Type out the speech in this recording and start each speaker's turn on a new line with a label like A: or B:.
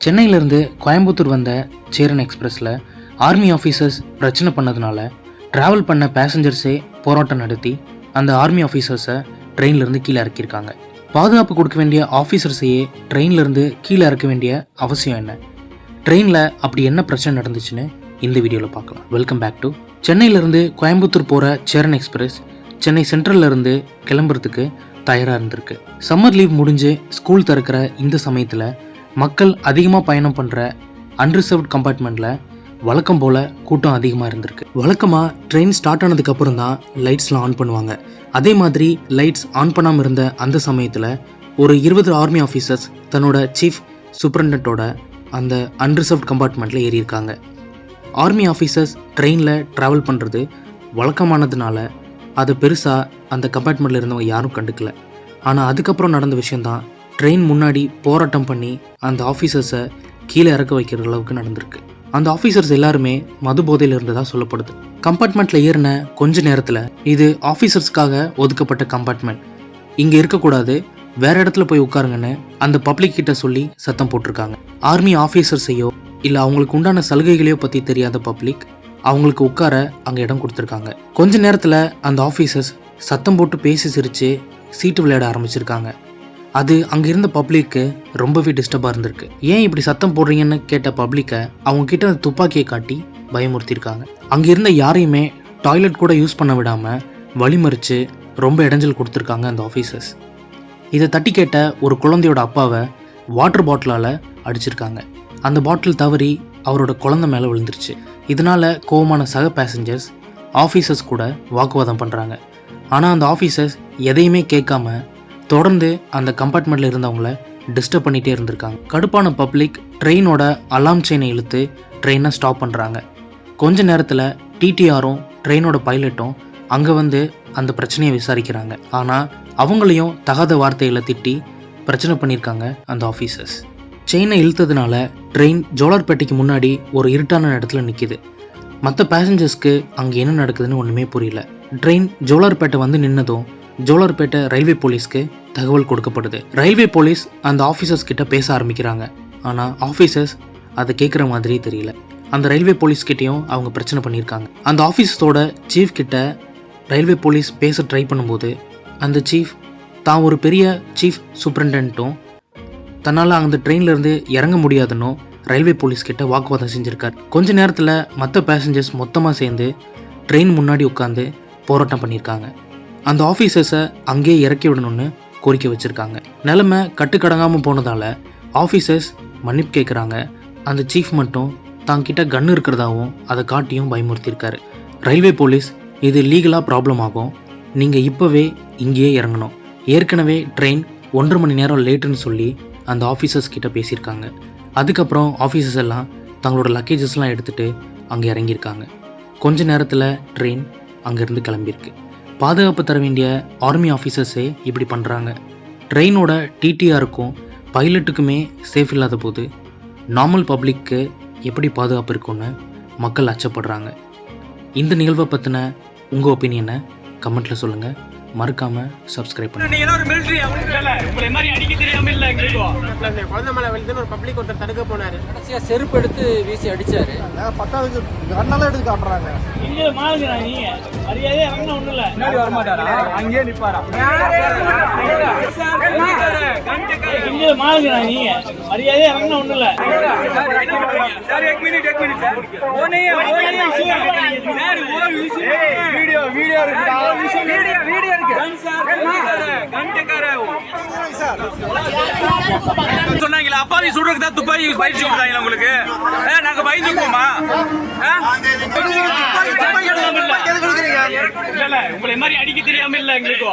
A: சென்னையிலேருந்து கோயம்புத்தூர் வந்த சேரன் எக்ஸ்பிரஸில் ஆர்மி ஆஃபீஸர்ஸ் பிரச்சனை பண்ணதுனால ட்ராவல் பண்ண பேசஞ்சர்ஸே போராட்டம் நடத்தி அந்த ஆர்மி ஆஃபீஸர்ஸை ட்ரெயின்லேருந்து கீழே இறக்கியிருக்காங்க. பாதுகாப்பு கொடுக்க வேண்டிய ஆஃபீஸர்ஸையே ட்ரெயின்லேருந்து கீழே இறக்க வேண்டிய அவசியம் என்ன? ட்ரெயினில் அப்படி என்ன பிரச்சனை நடந்துச்சுன்னு இந்த வீடியோவில் பார்க்கலாம். வெல்கம் பேக் டு சென்னையிலேருந்து கோயம்புத்தூர் போகிற சேரன் எக்ஸ்பிரஸ் சென்னை சென்ட்ரல்லேருந்து கிளம்புறதுக்கு தயாராக இருந்திருக்கு. சம்மர் லீவ் முடிஞ்சு ஸ்கூல் திறக்கிற இந்த சமயத்தில் மக்கள் அதிகமாக பயணம் பண்ணுற அன்ரிசர்வ்ட் கம்பார்ட்மெண்ட்டில் வழக்கம் போல் கூட்டம் அதிகமாக இருந்திருக்கு. வழக்கமாக ட்ரெயின் ஸ்டார்ட் ஆனதுக்கப்புறம் தான் லைட்ஸ்லாம் ஆன் பண்ணுவாங்க. அதே மாதிரி லைட்ஸ் ஆன் பண்ணாமல் இருந்த அந்த சமயத்தில் ஒரு 20 ஆர்மி ஆஃபீஸர்ஸ் தன்னோட சீஃப் சூப்பரண்டோட அந்த அன்ரிசர்வ்ட் கம்பார்ட்மெண்ட்டில் ஏறியிருக்காங்க. ஆர்மி ஆஃபீஸர்ஸ் ட்ரெயினில் ட்ராவல் பண்ணுறது வழக்கமானதுனால அது பெருசாக அந்த கம்பார்ட்மெண்ட்டில் இருந்தவங்க யாரும் கண்டுக்கல. ஆனால் அதுக்கப்புறம் நடந்த விஷயந்தான் ட்ரெயின் முன்னாடி போராட்டம் பண்ணி அந்த ஆஃபீஸர்ஸை கீழே இறக்க வைக்கிற அளவுக்கு நடந்திருக்கு. அந்த ஆஃபீஸர்ஸ் எல்லாருமே மது போதையில் இருந்ததாக சொல்லப்படுது. கம்பார்ட்மெண்ட்டில் ஏறின கொஞ்ச நேரத்தில் இது ஆஃபீஸர்ஸ்க்காக ஒதுக்கப்பட்ட கம்பார்ட்மெண்ட், இங்கே இருக்கக்கூடாது, வேற இடத்துல போய் உட்காருங்கன்னு அந்த பப்ளிக் கிட்ட சொல்லி சத்தம் போட்டிருக்காங்க. ஆர்மி ஆஃபீஸர்ஸையோ இல்லை அவங்களுக்கு உண்டான சலுகைகளையோ பற்றி தெரியாத பப்ளிக் அவங்களுக்கு உட்கார அங்கே இடம் கொடுத்துருக்காங்க. கொஞ்ச நேரத்தில் அந்த ஆஃபீஸர்ஸ் சத்தம் போட்டு பேசி சிரித்து சீட்டு விளையாட ஆரம்பிச்சிருக்காங்க. அது அங்கே இருந்த பப்ளிக்கு ரொம்பவே டிஸ்டர்பாக இருந்திருக்கு. ஏன் இப்படி சத்தம் போடுறீங்கன்னு கேட்ட பப்ளிக்கை அவங்க கிட்ட அந்த துப்பாக்கியை காட்டி பயமுறுத்திருக்காங்க. அங்கே இருந்த யாரையுமே டாய்லெட் கூட யூஸ் பண்ண விடாமல் வழிமறித்து ரொம்ப இடைஞ்சல் கொடுத்துருக்காங்க அந்த ஆஃபீஸர்ஸ். இதை தட்டி கேட்ட ஒரு குழந்தையோட அப்பாவை வாட்டர் பாட்டிலால் அடிச்சிருக்காங்க. அந்த பாட்டில் தவறி அவரோட குழந்தை மேலே விழுந்துருச்சு. இதனால் கோவமான சக பேசஞ்சர்ஸ் ஆஃபீஸர்ஸ் கூட வாக்குவாதம் பண்ணுறாங்க. ஆனால் அந்த ஆஃபீஸர்ஸ் எதையுமே கேட்காம தொடர்ந்து அந்த கம்பார்ட்மெண்ட்டில் இருந்தவங்கள டிஸ்டர்ப் பண்ணிகிட்டே இருந்திருக்காங்க. கடுப்பான பப்ளிக் ட்ரெயினோட அலாம் செயினை இழுத்து ட்ரெயினை ஸ்டாப் பண்ணுறாங்க. கொஞ்ச நேரத்தில் டிடிஆரும் ட்ரெயினோட பைலட்டும் அங்கே வந்து அந்த பிரச்சனையை விசாரிக்கிறாங்க. ஆனால் அவங்களையும் தகாத வார்த்தைகளை திட்டி பிரச்சனை பண்ணியிருக்காங்க அந்த ஆஃபீஸர்ஸ். செயினை இழுத்ததுனால ட்ரெயின் ஜோலார்பேட்டைக்கு முன்னாடி ஒரு இருட்டான இடத்துல நிற்கிது. மற்ற பேசஞ்சர்ஸ்க்கு அங்கே என்ன நடக்குதுன்னு ஒன்றுமே புரியல. ட்ரெயின் ஜோலார்பேட்டை வந்து நின்னதும் ஜோலார்பேட்டை ரயில்வே போலீஸ்க்கு தகவல் கொடுக்கப்படுது. ரயில்வே போலீஸ் அந்த ஆஃபீஸர்ஸ் கிட்ட பேச ஆரம்பிக்கிறாங்க. ஆனால் ஆஃபீஸர்ஸ் அதை கேட்குற மாதிரி தெரியல. அந்த ரயில்வே போலீஸ்கிட்டையும் அவங்க பிரச்சனை பண்ணியிருக்காங்க. அந்த ஆஃபீஸர்ஸோட சீஃப் கிட்ட ரயில்வே போலீஸ் பேச ட்ரை பண்ணும்போது அந்த சீஃப் தான் ஒரு பெரிய சீஃப் சூப்பரண்டன்ட்டும் தன்னால் அந்த ட்ரெயின்லேருந்து இறங்க முடியாதுன்னு ரயில்வே போலீஸ் கிட்ட வாக்குவாதம் செஞ்சுருக்கார். கொஞ்ச நேரத்தில் மற்ற பேசஞ்சர்ஸ் மொத்தமாக சேர்ந்து ட்ரெயின் முன்னாடி உட்காந்து போராட்டம் பண்ணியிருக்காங்க. அந்த ஆஃபீஸர்ஸை அங்கேயே இறக்கி விடணும்னு கோரிக்கை வச்சுருக்காங்க. நிலைமை கட்டுக்கடங்காமல் போனதால் ஆஃபீஸர்ஸ் மன்னிப்பு கேட்குறாங்க. அந்த சீஃப் மட்டும் தாங்கிட்ட கன்று இருக்கிறதாவும் அதை காட்டியும் பயமுறுத்தியிருக்காரு. ரயில்வே போலீஸ் இது லீகலாக ப்ராப்ளம் ஆகும், நீங்கள் இப்போவே இங்கேயே இறங்கணும், ஏற்கனவே ட்ரெயின் 1.5 மணி நேரம் லேட்டுன்னு சொல்லி அந்த ஆஃபீஸர்ஸ் கிட்ட பேசியிருக்காங்க. அதுக்கப்புறம் ஆஃபீஸர்ஸ் எல்லாம் தங்களோட லக்கேஜஸ்லாம் எடுத்துகிட்டு அங்கே இறங்கியிருக்காங்க. கொஞ்ச நேரத்தில் ட்ரெயின் அங்கேருந்து கிளம்பியிருக்கு. பாதுகாப்பு தர வேண்டிய ஆர்மி ஆஃபீஸர்ஸே இப்படி பண்ணுறாங்க. ட்ரெயினோட டிடிஆருக்கும் பைலட்டுக்குமே சேஃப் இல்லாத போது நார்மல் பப்ளிக்கு எப்படி பாதுகாப்பு இருக்குன்னு மக்கள் அச்சப்படுறாங்க. இந்த நிகழ்வை பற்றின உங்கள் ஒப்பீனியனை கமெண்ட்டில் சொல்லுங்கள். மறக்காமல் சப்ஸ்கிரைப் பண்ணுங்க.
B: செருப்பு எடுத்து வீசி அடிச்சாரு. அங்கேயே நிப்பாரா
C: சொன்னாங்களா அப்பாவி சுடுறதுக்கு தான் துப்பாக்கி பயிற்சி கொடுத்தாங்களா உங்களுக்கு? நாங்க பயந்துக்குவோமா? உங்களை மாதிரி அடிக்க தெரியாம இல்ல எங்களுக்கு.